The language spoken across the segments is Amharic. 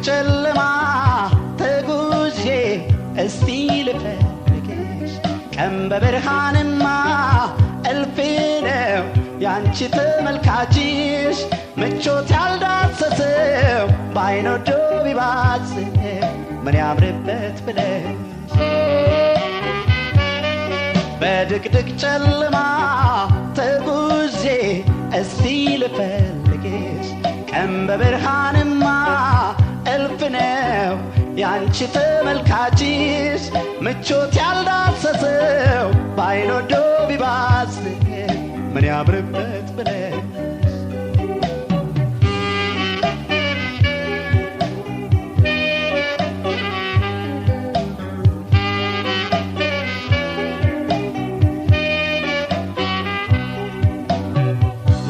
ጨለማ ተጉዤ እስቲ ልፈልግሽ ቀን በብርሃንማ እልፍ ነው ያንቺ ተመልካችሽ ምቾት ያልዳሰሰው ባይን ወዶ ቢባዝ ምን ያምርበት ብለሽ በድቅድቅ ጨለማ ተጉዤ እስቲ ልፈልግሽ ቀን በብርሃንማ እልፍ ነው ያንቺ ተመልካችሽ ምቾት ያልዳሰሰው ባይን ወዶ ቢባዝ ምን ያምርበት ብለሽ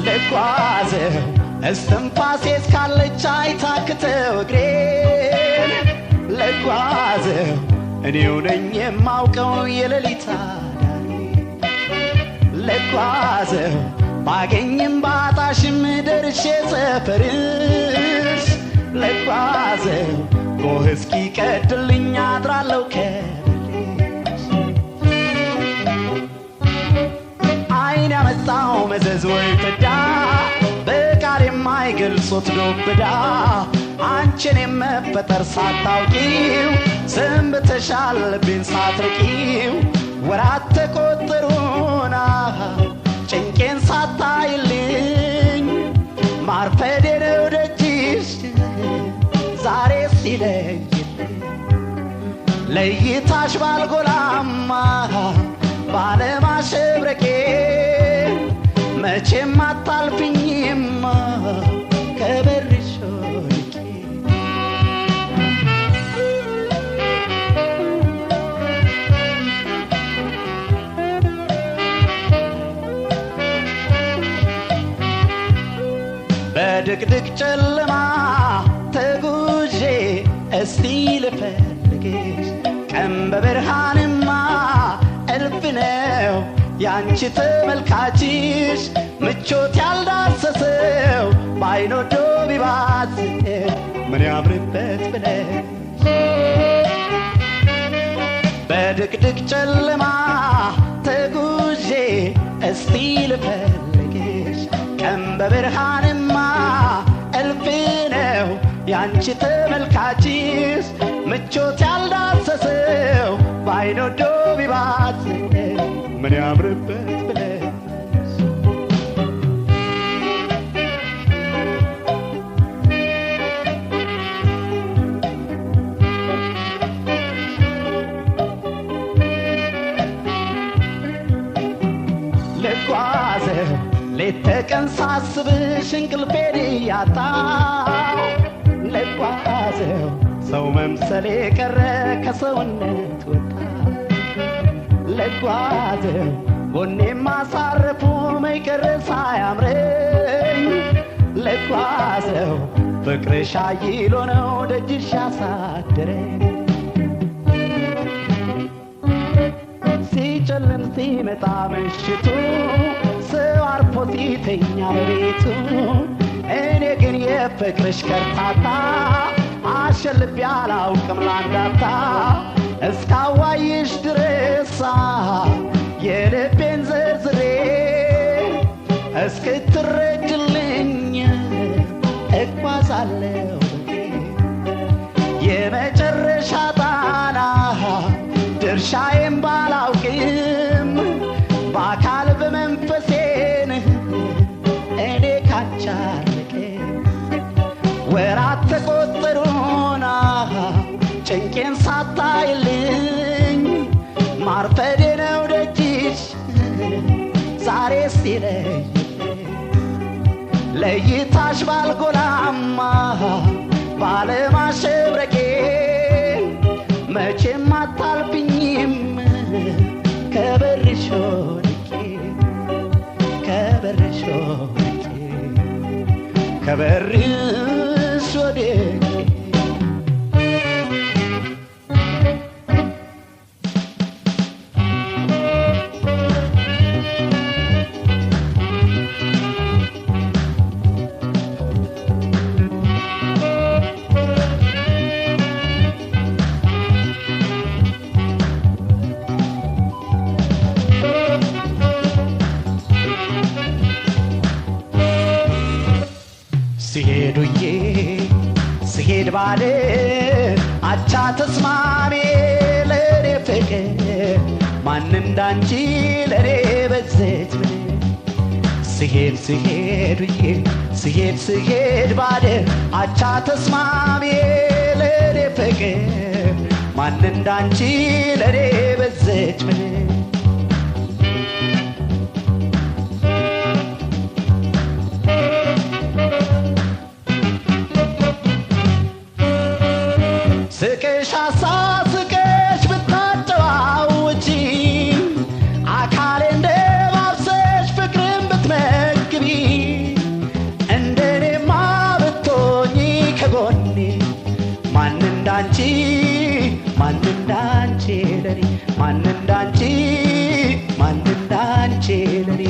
ልጓዘው እስትንፋሴ እስካለች አይታክተው እግሬን ልጓዘው እኔው ነኝ የማውቀው የሌሊት አዳሪ ልጓዘው ባገኝም ባጣሽም ደርሼ ሰፈርሽ ልጓዘው ጎህ እስኪቀድልኝ አድራለሁ ከብልሽ አይን ያመጣው መዘዝ ወይ ፍዳ በቃል የማይገልጹት ዱብዳ አንቺን የመፈጠር ሳታውቂው ሰንብተሻል ልቤን ሳትርቂው ወራት ተቆጠሩና ጭንቄን ሳታይልኝ ማርፈዴ ነው ደጅሽ ዛሬ ሲለይልኝ ለይታሽ ባልጎላማ ባለማሸብረቄ መቼም አታልፍኝማ ከበርሽ ወድቄ በድቅድቅ ጨለማ ተጉዤ እስቲ ልፈልግሽ ቀን በብርሃንማ እልፍ ነው ያንቺ ተመልካችሽ ምቾት ያልዳሰሰው ባይን ወዶ ቢባዝ ምን ያምርበት ብለሽ በድቅድቅ ጨለማ ተጉዤ እስቲ ልፈልግሽ ቀን በብርሃንማ እልፍ ነው ያንቺ ተመልካችሽ ምቾት ያልዳሰሰው ባይን ወዶ ቢባዝ ምን ያምርበት ብለሽ ልጓዘው ሌት ተቀን ሳስብሽ እንቅልፌን እያጣው ልጓዘው ሰው መምሰሌ ቀረ ከሰውነት ወጣ ልጓዘው ጎኔም ማሳረፉ መይቀረ ሳያምረኝ ልጓዘው ፍቅርሽ አይሎ ነው ደጅሽ ያሳደረኝ ሲጨልም ሲመጣ ምሽቱ ሰው አርፎ ሲተኛ በቤቱ እኔ ግን የፍቅርሽ ከርታታ አሸልቤ አላውቅም ላንዳፍታ እስካዋይሽ ድረሳ የልቤን ዘርዝሬ እስክትረጅልኝ እጓዛለሁ የመጨረሻ ጣና ድርሻዬን ባላውቅም በአካል በመንፈሴን እኔ ካንቺ አርቄም ወራት ተቆጠሩና ጭንቄን ሳታይልኝ ማርፈዴ ነው ደጅሽ ዛሬ ሲለይልኝ ለይታሽ ባልጎላማ ባለማሸብረቄ መቼም አታልፍኝም ከበርሽ ወድቄ ከበርሽ ወድቄ ከበርሽ ወድቄ ተስማሚ ለኔ ፍቅር ማን እንዳንቺ ለኔ በዘች ስሄድ ስሄድ ብዬ ስሄድ ስሄድ ባድር አቻ ተስማሚ ለኔ ፍቅር ማን እንዳንቺ ለኔ በዘች ስቀሽ አሳስቀሽ ብታጨዋውጪ አካሌ እንደባብሰሽ ፍቅርን ብትመግቢ እንደኔማ ብትሆኚ ከጎኔ ማን እንዳንቺ ማን እንዳንቺ ለኔ ማን እንዳንቺ ማን እንዳንቺ ለኔ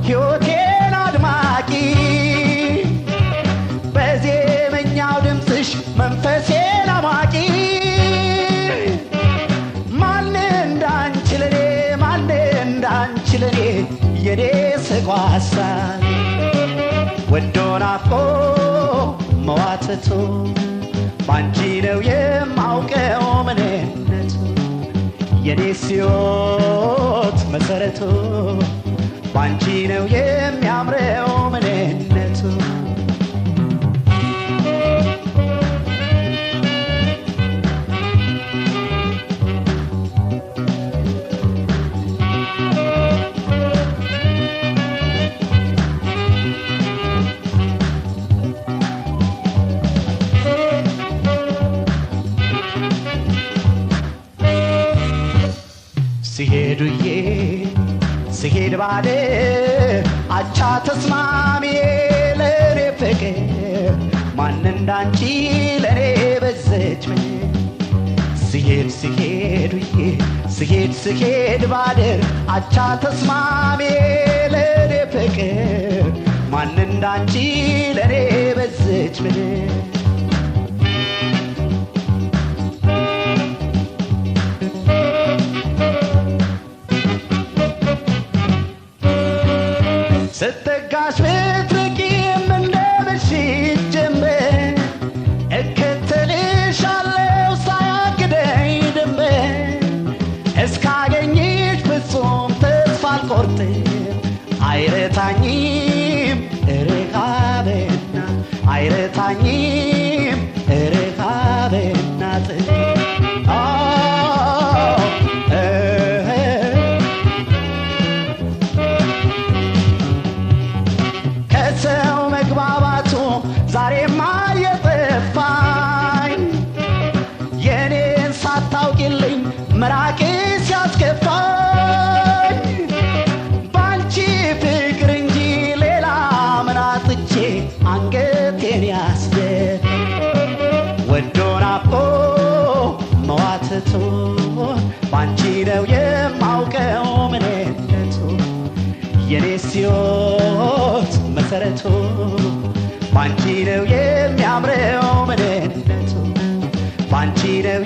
ሕይወቴን አድማቂ በዜመኛው ድምፅሽ መንፈሴን አማቂ ማን እንዳንቺ ለኔ ማን እንዳንቺ ለኔ የኔ ስጓሳ ወዶ ናፍቆ መዋተቱ ባንቺ ነው የማውቀው ምንነቱ የኔ ሕይወት መሰረቱ ባንቺ ነው የሚያምረው ምንነቱ ሲሄዱዬ ስሄድ ባድር አቻ ተስማሚ ለኔ ፍቅር ማን እንዳንቺ ለኔ በዘች ስሄድ ስሄድ ብዬ ስሄድ ስሄድ ባድር አቻ ተስማሚ ለኔ ፍቅር ማን እንዳንቺ ለኔ በዘች ስትጋሽ ብትርቂም እንደ ምሽት ጀንበር እከተልሻለሁ ሳያግደኝ ድንበር እስካገኝሽ ፍጹም ተስፋ አልቆርጥም አይረታኝም ረሃብና አይረታኝም ረሃብና ዛሬማ የጠፋኝ የኔን ሳታውቂልኝ መራቄ ሲያስከፋኝ ባንቺ ፍቅር እንጂ ሌላ ምን አጥቼ አንገቴን ያስደፋ ወዶ ናፍቆ መዋተቱ ባንቺ ነው የማውቀው ምንነቱ የኔስ ሕይወት መሰረቱ ባንቺ ነው የሚያምረው ምንነቱ ባንቺ ነው